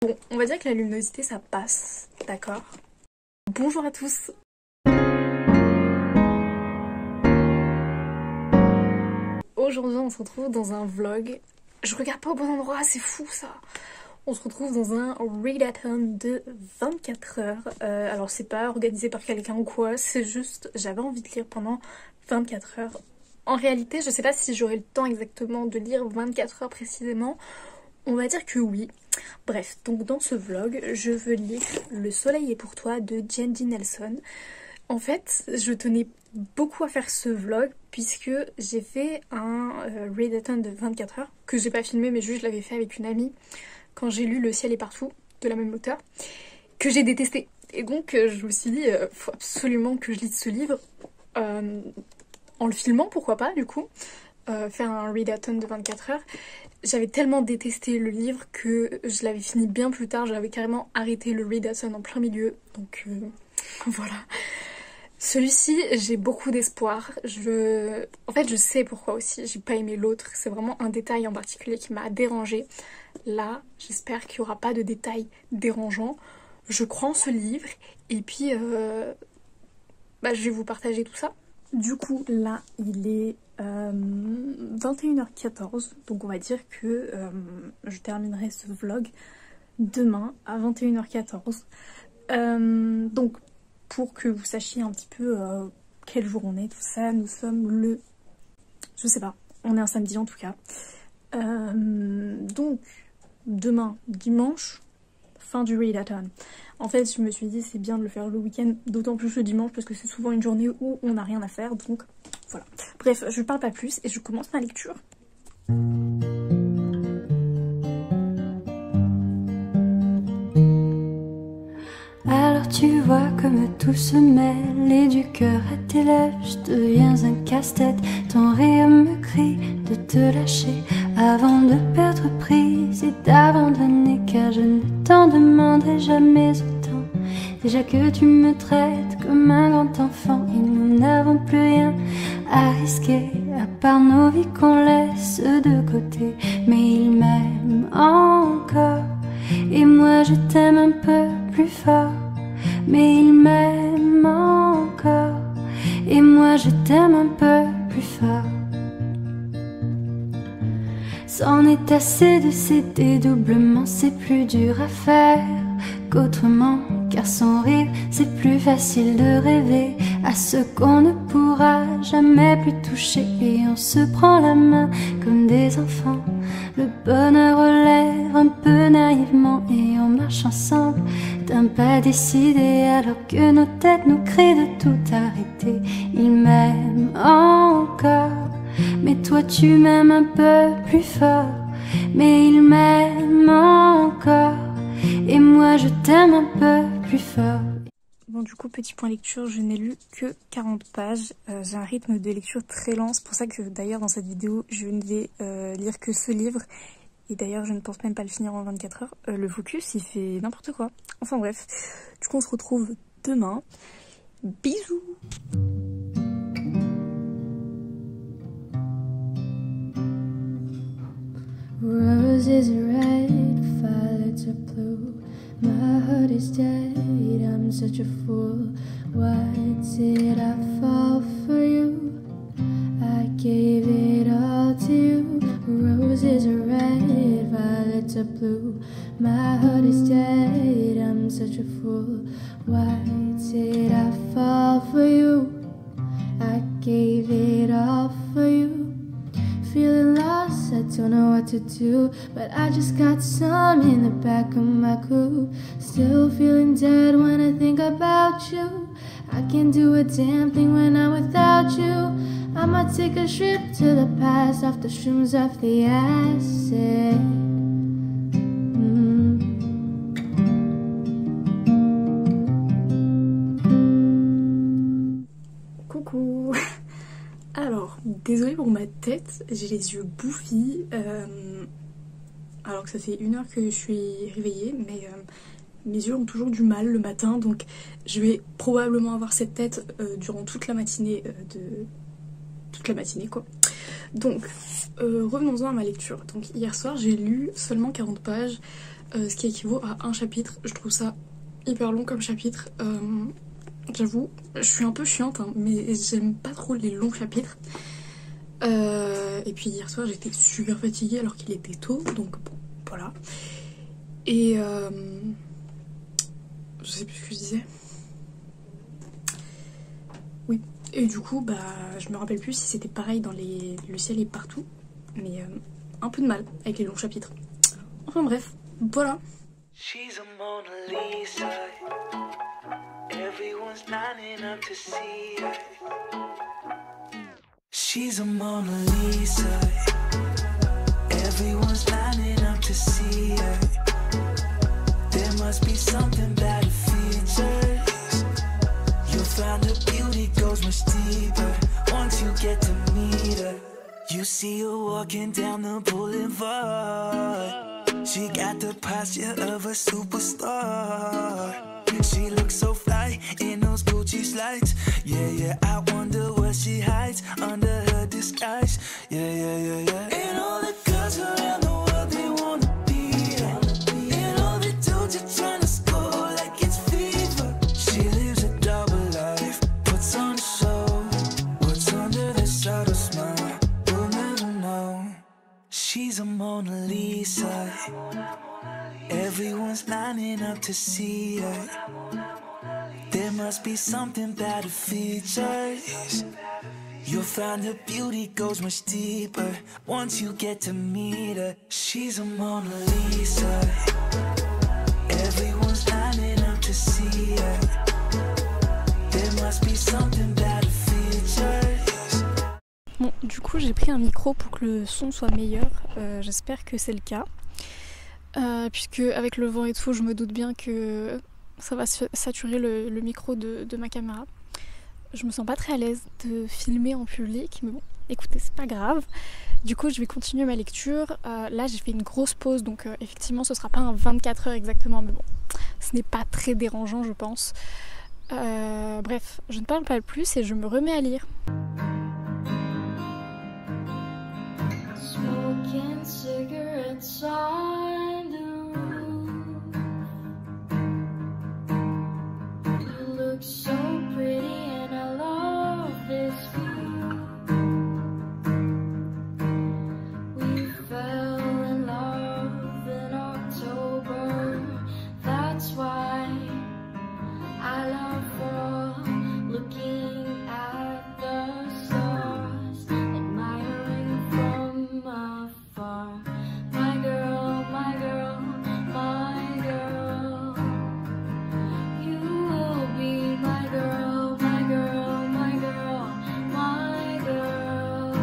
Bon, on va dire que la luminosité ça passe, d'accord? Bonjour à tous. Aujourd'hui on se retrouve dans un vlog. Je regarde pas au bon endroit, c'est fou ça. On se retrouve dans un readathon de 24 heures. Alors c'est pas organisé par quelqu'un ou quoi, c'est juste j'avais envie de lire pendant 24 heures. En réalité, je sais pas si j'aurai le temps exactement de lire 24 heures précisément. On va dire que oui. Bref, donc dans ce vlog, je veux lire Le soleil est pour toi de Jandy Nelson. En fait, je tenais beaucoup à faire ce vlog puisque j'ai fait un readathon de 24 heures que j'ai pas filmé mais juste je l'avais fait avec une amie quand j'ai lu Le ciel est partout de la même auteure que j'ai détesté. Et donc je me suis dit, faut absolument que je lise ce livre en le filmant, pourquoi pas du coup. Faire un readathon de 24 heures. J'avais tellement détesté le livre que je l'avais fini bien plus tard. J'avais carrément arrêté le readathon en plein milieu. Donc voilà. Celui-ci, j'ai beaucoup d'espoir. En fait, je sais pourquoi aussi. J'ai pas aimé l'autre. C'est vraiment un détail en particulier qui m'a dérangée. Là, j'espère qu'il n'y aura pas de détails dérangeants. Je crois en ce livre. Et puis, je vais vous partager tout ça. Du coup, là, il est 21h14, donc on va dire que je terminerai ce vlog demain à 21h14. Donc, pour que vous sachiez un petit peu quel jour on est, tout ça, nous sommes le... Je sais pas, on est un samedi en tout cas. Donc, demain, dimanche, fin du readathon. En fait, je me suis dit c'est bien de le faire le week-end, d'autant plus le dimanche parce que c'est souvent une journée où on n'a rien à faire, donc voilà. Bref, je parle pas plus et je commence ma lecture. Alors tu vois comme tout se mêle et du cœur à tes lèvres je deviens un casse-tête. Ton rire me crie de te lâcher avant de perdre prise et d'abandonner, car je ne t'en demanderai jamais autant. Déjà que tu me traites comme un grand enfant et nous n'avons plus rien à risquer à part nos vies qu'on laisse de côté. Mais il m'aime encore et moi je t'aime un peu plus fort. Mais il m'aime encore et moi je t'aime un peu plus fort. C'en est assez de céder doublement, c'est plus dur à faire qu'autrement, car sans rire c'est plus facile de rêver à ce qu'on ne pourra jamais plus toucher. Et on se prend la main comme des enfants, le bonheur aux lèvres un peu naïvement, et on marche ensemble d'un pas décidé alors que nos têtes nous crient de tout arrêter. Il m'aime encore, mais toi tu m'aimes un peu plus fort. Mais il m'aime encore et moi je t'aime un peu plus fort. Bon, du coup, petit point lecture, je n'ai lu que 40 pages. J'ai un rythme de lecture très lent, c'est pour ça que d'ailleurs dans cette vidéo je ne vais lire que ce livre. Et d'ailleurs je ne pense même pas le finir en 24 heures. Le focus il fait n'importe quoi. Enfin bref, du coup on se retrouve demain. Bisous. Roses are red, violets are blue. My heart is dead, I'm such a fool. Why did I fall for you? I gave it all to you. Roses are red, violets are blue. My heart is dead, I'm such a fool. Why did I fall for you? I gave it all for you. Feeling lost, I don't know what to do, but I just got some in the back of my coupe. Still feeling dead when I think about you. I can't do a damn thing when I'm without you. I might take a trip to the past, off the shrooms, off the acid. Coucou. Alors, désolée pour ma tête, j'ai les yeux bouffis, alors que ça fait 1 heure que je suis réveillée, mais mes yeux ont toujours du mal le matin, donc je vais probablement avoir cette tête durant toute la matinée, quoi. Donc, revenons-en à ma lecture. Donc hier soir, j'ai lu seulement 40 pages. ce qui équivaut à un chapitre. Je trouve ça hyper long comme chapitre. J'avoue, je suis un peu chiante, hein, mais j'aime pas trop les longs chapitres. Et puis hier soir j'étais super fatiguée alors qu'il était tôt, donc bon, voilà. Et je sais plus ce que je disais. Oui, et du coup, bah, je me rappelle plus si c'était pareil dans Le ciel est partout, mais un peu de mal avec les longs chapitres. Enfin bref, voilà. She's a Mona Lisa. Everyone's lining up to see her. She's a Mona Lisa. Everyone's lining up to see her. There must be something about her features. You'll find her beauty goes much deeper once you get to meet her. You see her walking down the boulevard. She got the posture of a superstar. She looks so fly in those Gucci slides. Yeah, yeah, I wonder what she hides under her disguise. Yeah, yeah, yeah, yeah. And all the girls around the world, they wanna be her. And all the dudes are trying to score like it's fever. She lives a double life, puts on a show. What's under the subtle smile, we'll never know. She's a Mona Lisa. Everyone's lining up to see her. There must be something about her features. You'll find her beauty goes much deeper once you get to meet her. She's a Mona Lisa. Everyone's lining up to see her. There must be something about her features. Bon, du coup j'ai pris un micro pour que le son soit meilleur. J'espère que c'est le cas. Puisque avec le vent et tout, je me doute bien que ça va saturer le micro de ma caméra. Je me sens pas très à l'aise de filmer en public, mais bon, écoutez, c'est pas grave. Du coup, je vais continuer ma lecture. Là, j'ai fait une grosse pause, donc effectivement, ce sera pas un 24 heures exactement, mais bon, ce n'est pas très dérangeant, je pense. Bref, je ne parle pas plus et je me remets à lire. Smoking cigarettes on the roof. You look so pretty and I love this view. We fell in love in October. That's why I love for looking at the stars, admiring from afar. My girl, my girl, my girl. You will be my girl, my girl, my girl, my girl.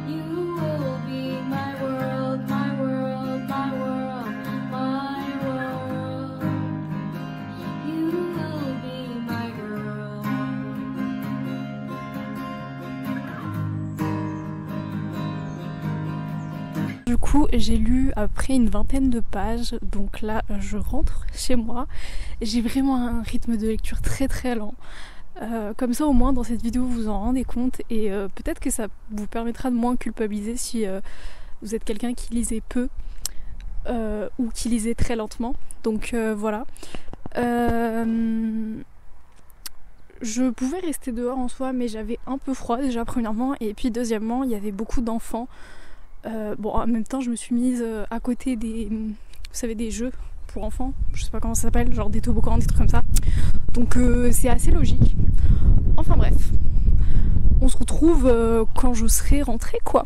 You will be my world, my world, my world, my world. You will be my girl. Du coup, j'ai lu après une vingtaine de pages, donc là je rentre chez moi. J'ai vraiment un rythme de lecture très très lent. Comme ça au moins dans cette vidéo vous en rendez compte et peut-être que ça vous permettra de moins culpabiliser si vous êtes quelqu'un qui lisait peu ou qui lisait très lentement. Donc voilà. Je pouvais rester dehors en soi, mais j'avais un peu froid déjà premièrement, et puis deuxièmement il y avait beaucoup d'enfants. Bon, en même temps je me suis mise à côté des, vous savez, des jeux pour enfants, je sais pas comment ça s'appelle, genre des toboggans, des trucs comme ça, donc c'est assez logique. Enfin bref, on se retrouve quand je serai rentrée quoi.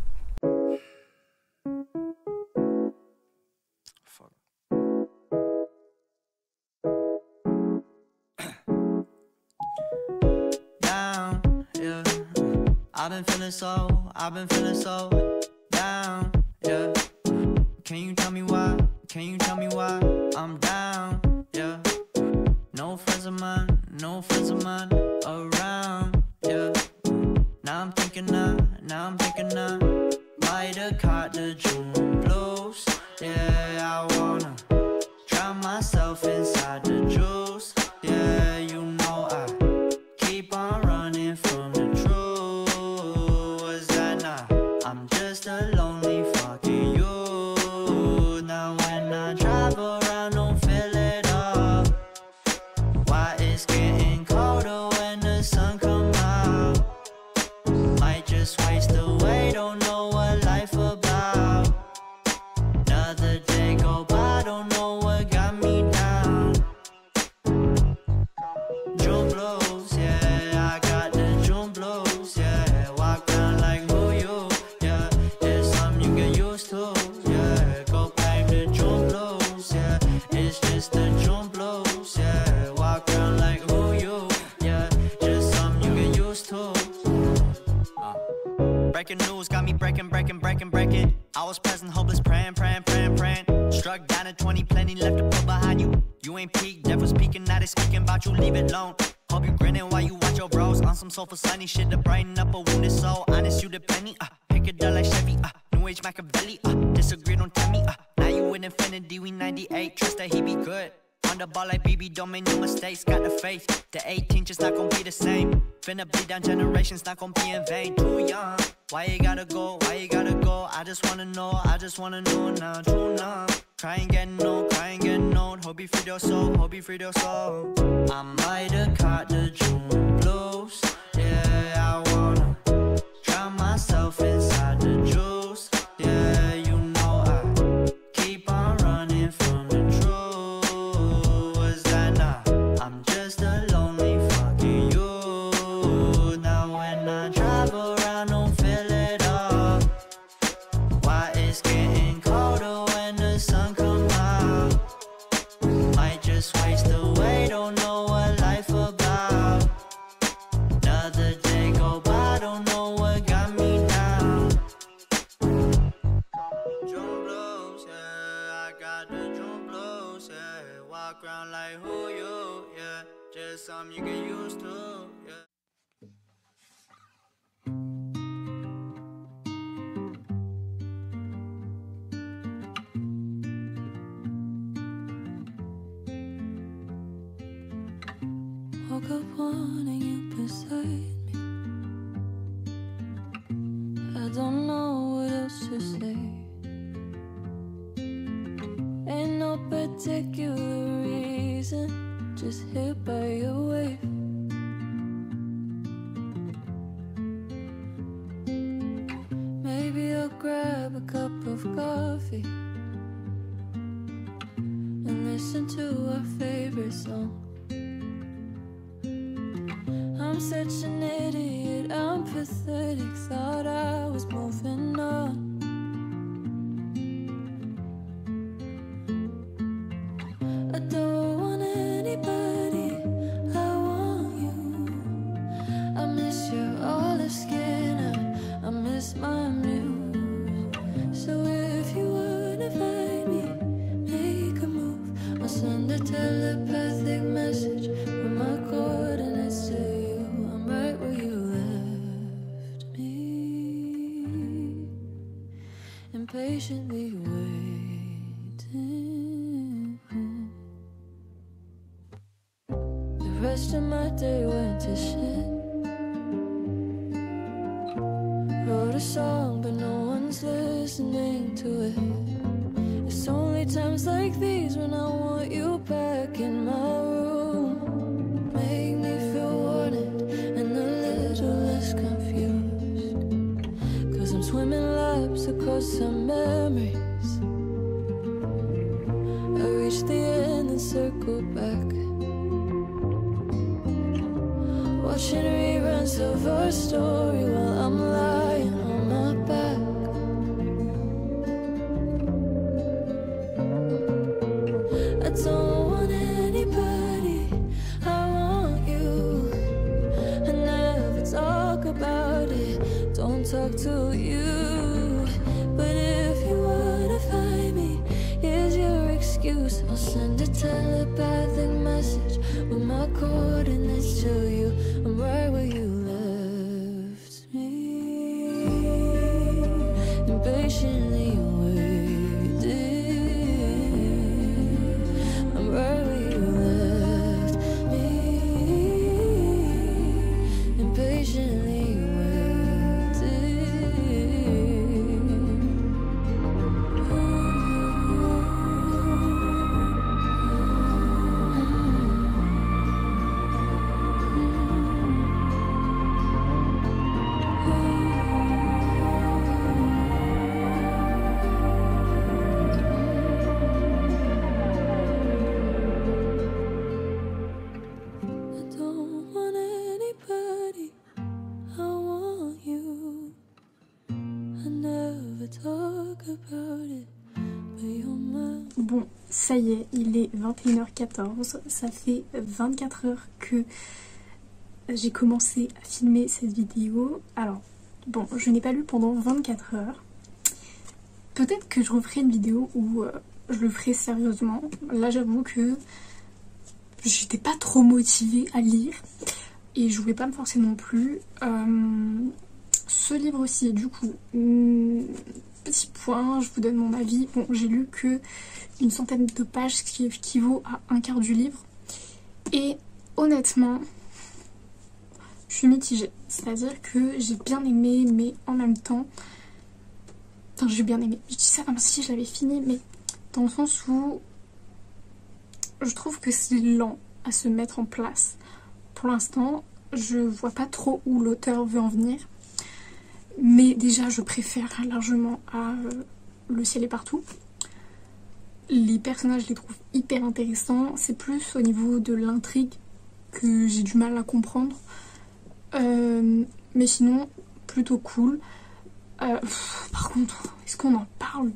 I've been feeling so down, yeah. Can you tell me why? Can you tell me why I'm down, yeah. No friends of mine around, yeah. Now I'm thinking I might have caught the June blues, yeah. I wanna drown myself inside the juice, yeah. You know I keep on running from the truth. I'm just a lonely fucking you. Now when I try breaking news got me breaking. I was present, hopeless, praying. Struck down at 20, plenty left to put behind you. You ain't peaked, never speaking, now they speaking about you, leave it alone. Hope you grinning while you watch your bros on some soulful sunny shit to brighten up a wounded soul. Honest, you the penny, pick it up like Chevy, New Age Machiavelli, disagree, don't tell me, now you with infinity, we 98, trust that he be good. On the ball like BB, don't make no mistakes, got the faith. The 18 just not gon' be the same. Finna bleed down generations, not gon' be in vain. Too young, why you gotta go, I just wanna know now, true now. Crying getting old, hope you freed your soul, I might have caught the June blues. Yeah, I wanna drown myself inside the juice. Yeah, you know I keep on running from the truth. Was that not? I'm just a lonely fucking you. Now when I drive around, don't feel it all. Why it's getting colder when the sun come out? Might just waste away, don't know what life about. Another day go by, don't know what got me down. June blues, yeah, I got the June blues, yeah. Walk around like who you, yeah. Just something you get used to, yeah. Woke up wanting you beside me. I don't know what else to say. Ain't no particular reason, just hit by your wave. Maybe I'll grab a cup of coffee and listen to our favorite song. I'm such an idiot, I'm pathetic, thought I was moving on. I don't want anybody, I want you. I miss your olive skin, I miss my muse. So if you wanna find me, make a move. I'll send a telepathic message with my coordinates to you. Right where you left me, impatiently waiting. The rest of my day went to shit. Wrote a song but no one's listening to it. It's only times like these when I want you back in my room. Make me feel wanted and a little less confused, 'cause I'm swimming laps across some memories. I reach the end and circle back, watching reruns of our story while I'm lying on my back. I don't want anybody, I want you. I never talk about it, don't talk to you. But if you wanna find me, here's your excuse. I'll send a telepathic message with my coordinates to you. I'm right where you left me, impatiently waiting. I'm right where you left me, impatiently Bon, ça y est, il est 21h14, ça fait 24 heures que j'ai commencé à filmer cette vidéo. Alors, Bon, je n'ai pas lu pendant 24 heures. Peut-être que je referai une vidéo où je le ferai sérieusement. Là, j'avoue que j'étais pas trop motivée à lire et je voulais pas me forcer non plus. Ce livre aussi, du coup, petit point, je vous donne mon avis. Bon, j'ai lu que une centaine de pages, ce qui équivaut à un quart du livre. Et honnêtement, je suis mitigée. C'est-à-dire que j'ai bien aimé, mais en même temps... Enfin, j'ai bien aimé. Je dis ça comme si je l'avais fini, mais dans le sens où je trouve que c'est lent à se mettre en place. Pour l'instant, je vois pas trop où l'auteur veut en venir. Mais déjà, je préfère largement à Le ciel est partout. Les personnages, je les trouve hyper intéressants. C'est plus au niveau de l'intrigue que j'ai du mal à comprendre. Mais sinon, plutôt cool. Par contre, est-ce qu'on en parle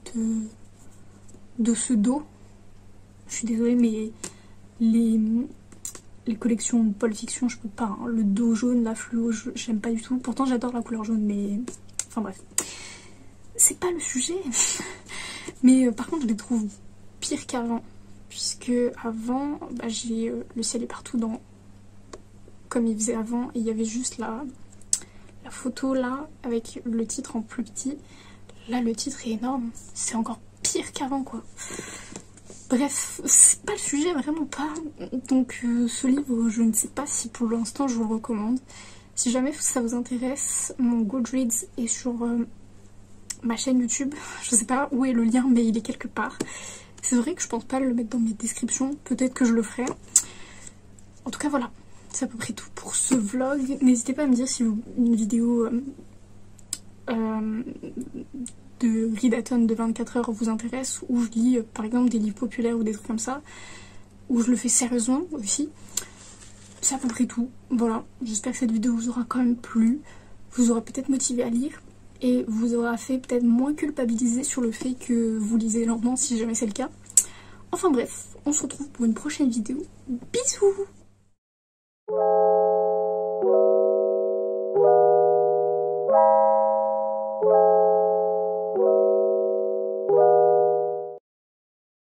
de ce dos? Je suis désolée, mais les collections Pulp Fiction, je peux pas. Hein. Le dos jaune, la fluo, j'aime pas du tout. Pourtant, j'adore la couleur jaune, mais... Enfin bref. C'est pas le sujet. Mais par contre, je les trouve pire qu'avant. Puisque avant, bah, j'ai Le ciel est partout dans... Comme il faisait avant. Et il y avait juste la photo là, avec le titre en plus petit. Là, le titre est énorme. C'est encore pire qu'avant, quoi. Bref, c'est pas le sujet, vraiment pas. Donc ce livre, je ne sais pas si pour l'instant je vous le recommande. Si jamais ça vous intéresse, mon Goodreads est sur ma chaîne YouTube. Je sais pas où est le lien, mais il est quelque part. C'est vrai que je pense pas le mettre dans mes descriptions. Peut-être que je le ferai. En tout cas, voilà. C'est à peu près tout pour ce vlog. N'hésitez pas à me dire si une vidéo de readathon de 24 heures vous intéresse, où je lis par exemple des livres populaires ou des trucs comme ça, où je le fais sérieusement aussi. C'est à peu près tout. Voilà, j'espère que cette vidéo vous aura quand même plu, vous aura peut-être motivé à lire et vous aura fait peut-être moins culpabiliser sur le fait que vous lisez lentement si jamais c'est le cas. Enfin bref, on se retrouve pour une prochaine vidéo. Bisous!